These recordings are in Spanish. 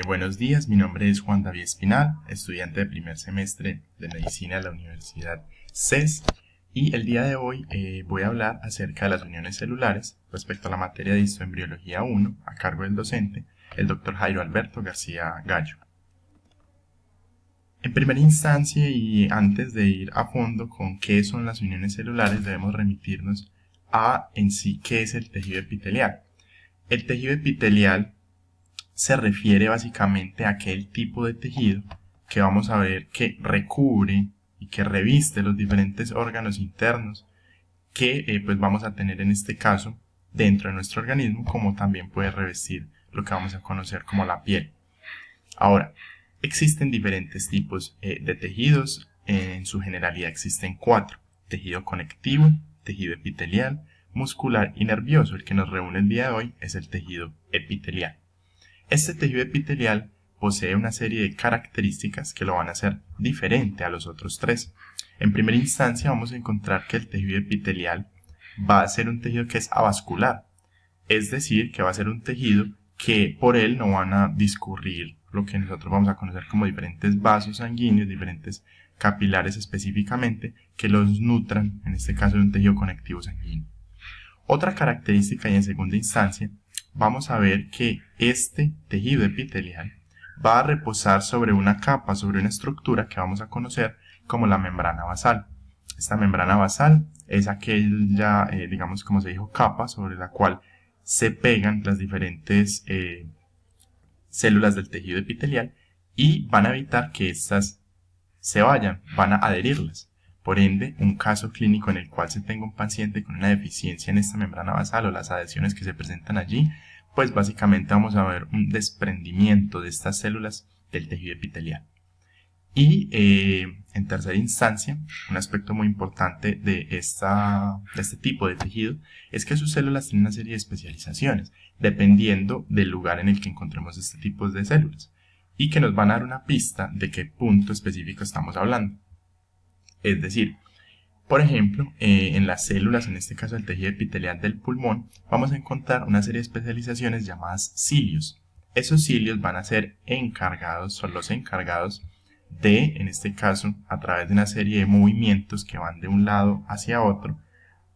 Buenos días, mi nombre es Juan David Espinal, estudiante de primer semestre de Medicina de la Universidad CES, y el día de hoy voy a hablar acerca de las uniones celulares respecto a la materia de histoembriología 1 a cargo del docente, el Dr. Jairo Alberto García Gallo. En primera instancia y antes de ir a fondo con qué son las uniones celulares, debemos remitirnos a en sí qué es el tejido epitelial. El tejido epitelial se refiere básicamente a aquel tipo de tejido que vamos a ver que recubre y que reviste los diferentes órganos internos que pues vamos a tener en este caso dentro de nuestro organismo, como también puede revestir lo que vamos a conocer como la piel. Ahora, existen diferentes tipos de tejidos. En su generalidad existen 4: tejido conectivo, tejido epitelial, muscular y nervioso. El que nos reúne el día de hoy es el tejido epitelial. Este tejido epitelial posee una serie de características que lo van a hacer diferente a los otros 3. En primera instancia vamos a encontrar que el tejido epitelial va a ser un tejido que es avascular, es decir, que va a ser un tejido que por él no van a discurrir lo que nosotros vamos a conocer como diferentes vasos sanguíneos, diferentes capilares específicamente, que los nutran, en este caso de un tejido conectivo sanguíneo. Otra característica, y en segunda instancia, vamos a ver que este tejido epitelial va a reposar sobre una capa, sobre una estructura que vamos a conocer como la membrana basal. Esta membrana basal es aquella, digamos como se dijo, capa sobre la cual se pegan las diferentes células del tejido epitelial y van a evitar que éstas se vayan, van a adherirlas. Por ende, un caso clínico en el cual se tenga un paciente con una deficiencia en esta membrana basal o las adhesiones que se presentan allí, pues básicamente vamos a ver un desprendimiento de estas células del tejido epitelial. Y en tercera instancia, un aspecto muy importante de este tipo de tejido es que sus células tienen una serie de especializaciones, dependiendo del lugar en el que encontremos este tipo de células, y que nos van a dar una pista de qué punto específico estamos hablando. Es decir, por ejemplo, en las células, en este caso el tejido epitelial del pulmón, vamos a encontrar una serie de especializaciones llamadas cilios. Esos cilios van a ser encargados, son los encargados de, en este caso, a través de una serie de movimientos que van de un lado hacia otro,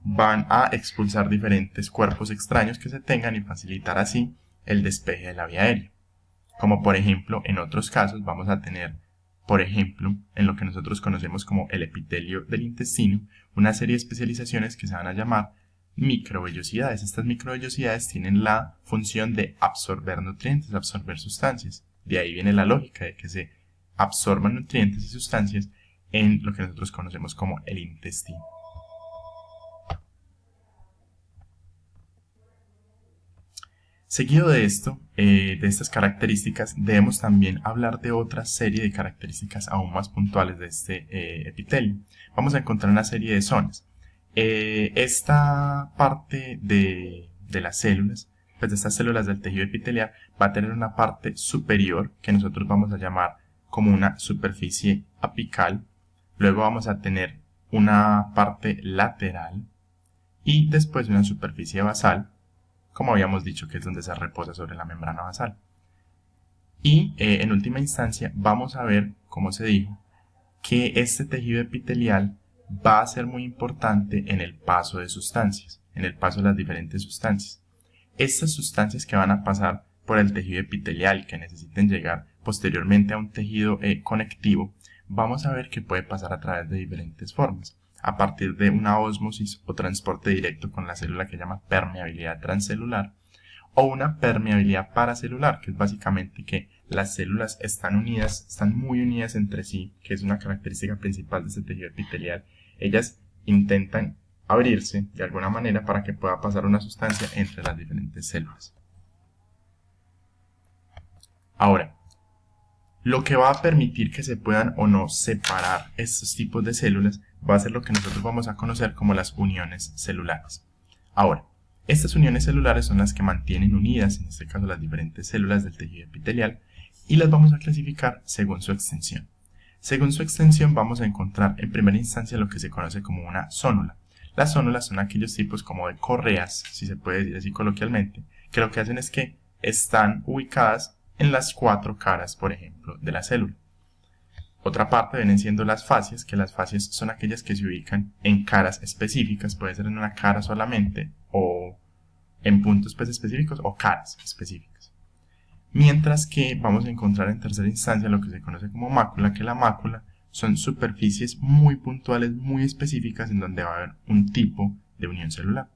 van a expulsar diferentes cuerpos extraños que se tengan y facilitar así el despeje de la vía aérea. Como por ejemplo, en otros casos vamos a tener, por ejemplo, en lo que nosotros conocemos como el epitelio del intestino, una serie de especializaciones que se van a llamar microvellosidades. Estas microvellosidades tienen la función de absorber nutrientes, absorber sustancias. De ahí viene la lógica de que se absorban nutrientes y sustancias en lo que nosotros conocemos como el intestino. Seguido de esto, de estas características, debemos también hablar de otra serie de características aún más puntuales de este epitelio. Vamos a encontrar una serie de zonas. Esta parte de las células, pues de estas células del tejido epitelial, va a tener una parte superior que nosotros vamos a llamar como una superficie apical. Luego vamos a tener una parte lateral y después una superficie basal, como habíamos dicho, que es donde se reposa sobre la membrana basal. Y en última instancia vamos a ver, como se dijo, que este tejido epitelial va a ser muy importante en el paso de sustancias, en el paso de las diferentes sustancias. Estas sustancias que van a pasar por el tejido epitelial y que necesiten llegar posteriormente a un tejido conectivo, vamos a ver que puede pasar a través de diferentes formas, a partir de una ósmosis o transporte directo con la célula que se llama permeabilidad transcelular, o una permeabilidad paracelular, que es básicamente que las células están unidas, están muy unidas entre sí, que es una característica principal de este tejido epitelial. Ellas intentan abrirse de alguna manera para que pueda pasar una sustancia entre las diferentes células. Ahora, lo que va a permitir que se puedan o no separar estos tipos de células va a ser lo que nosotros vamos a conocer como las uniones celulares. Ahora, estas uniones celulares son las que mantienen unidas, en este caso, las diferentes células del tejido epitelial, y las vamos a clasificar según su extensión. Según su extensión vamos a encontrar en primera instancia lo que se conoce como una zónula. Las zónulas son aquellos tipos como de correas, si se puede decir así coloquialmente, que lo que hacen es que están ubicadas en las 4 caras, por ejemplo, de la célula. Otra parte vienen siendo las fascias, que las fascias son aquellas que se ubican en caras específicas, puede ser en una cara solamente o en puntos pues, específicos o caras específicas. Mientras que vamos a encontrar en tercera instancia lo que se conoce como mácula, que la mácula son superficies muy puntuales, muy específicas en donde va a haber un tipo de unión celular.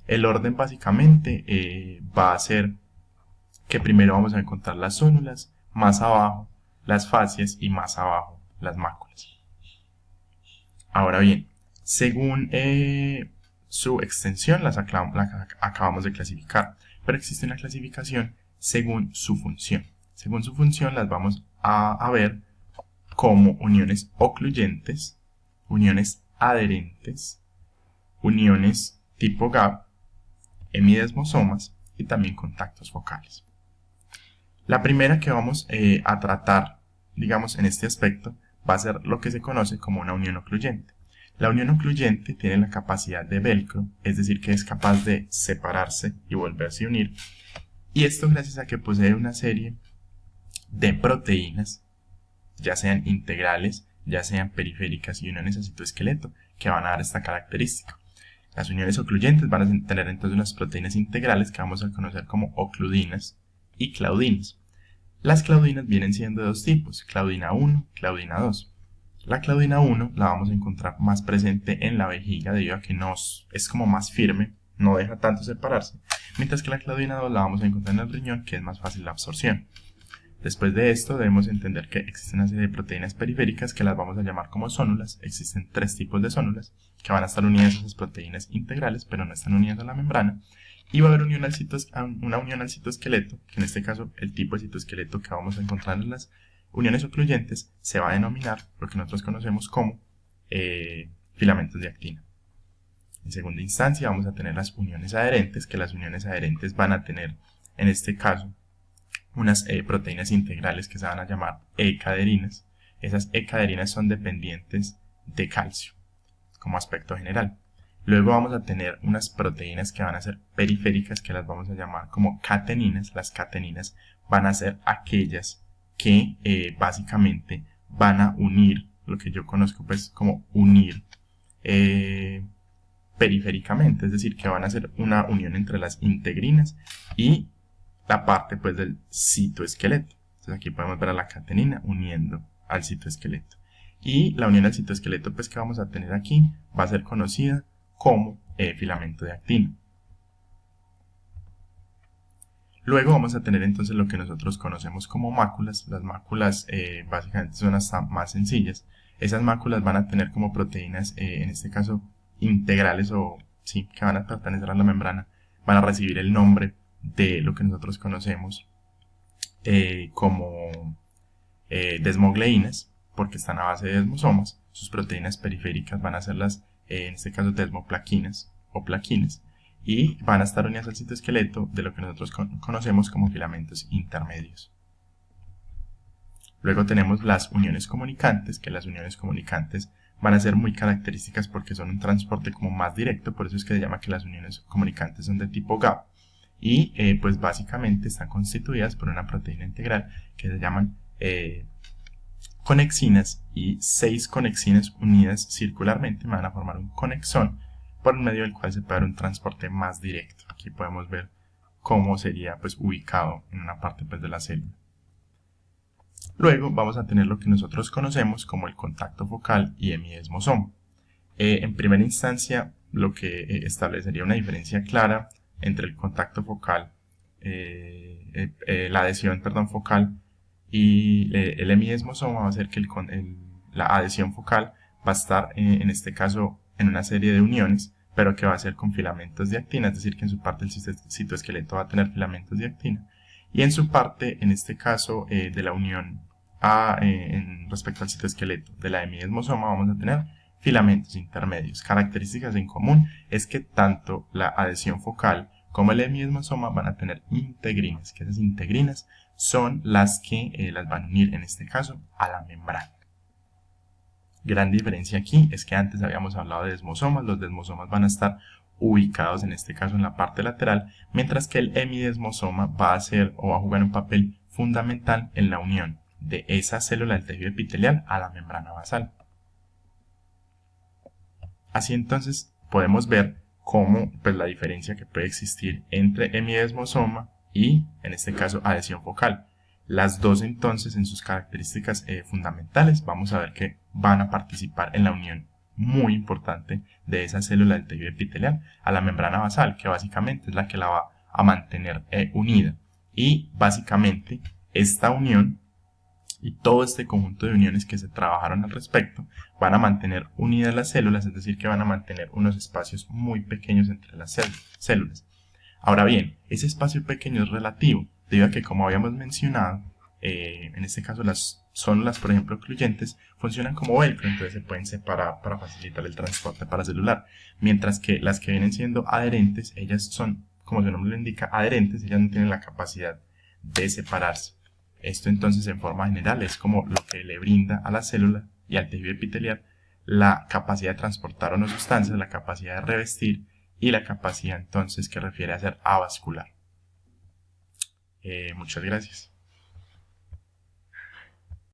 El orden básicamente va a ser que primero vamos a encontrar las zónulas, más abajo las fascias y más abajo las máculas. Ahora bien, según su extensión las acabamos de clasificar, pero existe una clasificación según su función. Según su función las vamos a ver como uniones ocluyentes, uniones adherentes, uniones tipo gap, hemidesmosomas y también contactos focales. La primera que vamos a tratar, digamos, en este aspecto, va a ser lo que se conoce como una unión ocluyente. La unión ocluyente tiene la capacidad de velcro, es decir, que es capaz de separarse y volverse a unir, y esto gracias a que posee una serie de proteínas, ya sean integrales, ya sean periféricas y uniones a citoesqueleto, que van a dar esta característica. Las uniones ocluyentes van a tener entonces unas proteínas integrales que vamos a conocer como ocludinas y claudinas. Las claudinas vienen siendo de dos tipos, claudina 1 y claudina 2. La claudina 1 la vamos a encontrar más presente en la vejiga debido a que es como más firme, no deja tanto separarse, mientras que la claudina 2 la vamos a encontrar en el riñón, que es más fácil la absorción. Después de esto debemos entender que existen una serie de proteínas periféricas que las vamos a llamar como zónulas. Existen 3 tipos de zónulas que van a estar unidas a esas proteínas integrales, pero no están unidas a la membrana. Y va a haber una unión al citoesqueleto, que en este caso el tipo de citoesqueleto que vamos a encontrar en las uniones ocluyentes se va a denominar lo que nosotros conocemos como filamentos de actina. En segunda instancia vamos a tener las uniones adherentes, que las uniones adherentes van a tener en este caso unas proteínas integrales que se van a llamar E-caderinas. Esas E-caderinas son dependientes de calcio como aspecto general. Luego vamos a tener unas proteínas que van a ser periféricas, que las vamos a llamar como cateninas. Las cateninas van a ser aquellas que básicamente van a unir, lo que yo conozco pues como unir periféricamente, es decir, que van a ser una unión entre las integrinas y la parte pues del citoesqueleto. Entonces aquí podemos ver a la catenina uniendo al citoesqueleto. Y la unión al citoesqueleto pues que vamos a tener aquí va a ser conocida como filamento de actina. Luego vamos a tener entonces lo que nosotros conocemos como máculas. Las máculas básicamente son hasta más sencillas. Esas máculas van a tener como proteínas, en este caso integrales o sí, que van a pertenecer a la membrana, van a recibir el nombre de lo que nosotros conocemos como desmogleínas, porque están a base de desmosomas. Sus proteínas periféricas van a ser las, en este caso, desmoplaquinas o plaquinas, y van a estar unidas al citoesqueleto de lo que nosotros conocemos como filamentos intermedios. Luego tenemos las uniones comunicantes, que las uniones comunicantes van a ser muy características porque son un transporte como más directo, por eso es que se llama que las uniones comunicantes son de tipo gap, y pues básicamente están constituidas por una proteína integral que se llaman conexinas, y 6 conexinas unidas circularmente van a formar un conexón por medio del cual se puede dar un transporte más directo. Aquí podemos ver cómo sería pues ubicado en una parte pues de la célula. Luego vamos a tener lo que nosotros conocemos como el contacto focal y hemidesmosoma. En primera instancia, lo que establecería una diferencia clara entre el contacto focal, la adhesión focal y el hemidesmosoma va a ser que la adhesión focal va a estar en este caso en una serie de uniones, pero que va a ser con filamentos de actina, es decir, que en su parte el citoesqueleto va a tener filamentos de actina, y en su parte, en este caso de la unión respecto al citoesqueleto de la hemidesmosoma, vamos a tener filamentos intermedios. Características en común es que tanto la adhesión focal como el hemidesmosoma van a tener integrinas, que esas integrinas son las que las van a unir, en este caso, a la membrana. Gran diferencia aquí es que antes habíamos hablado de desmosomas. Los desmosomas van a estar ubicados, en este caso, en la parte lateral, mientras que el hemidesmosoma va a ser o va a jugar un papel fundamental en la unión de esa célula del tejido epitelial a la membrana basal. Así entonces podemos ver cómo pues, la diferencia que puede existir entre hemidesmosoma y, en este caso, adhesión focal. Las dos entonces en sus características fundamentales vamos a ver que van a participar en la unión muy importante de esa célula del tejido epitelial a la membrana basal, que básicamente es la que la va a mantener unida. Y básicamente esta unión y todo este conjunto de uniones que se trabajaron al respecto van a mantener unidas las células, es decir, que van a mantener unos espacios muy pequeños entre las células. Ahora bien, ese espacio pequeño es relativo, debido a que, como habíamos mencionado, en este caso las células, por ejemplo, ocluyentes, funcionan como velcro, entonces se pueden separar para facilitar el transporte paracelular, mientras que las que vienen siendo adherentes, ellas son, como su nombre lo indica, adherentes, ellas no tienen la capacidad de separarse. Esto entonces en forma general es como lo que le brinda a la célula y al tejido epitelial la capacidad de transportar una sustancia, la capacidad de revestir y la capacidad entonces que refiere a ser avascular. Muchas gracias.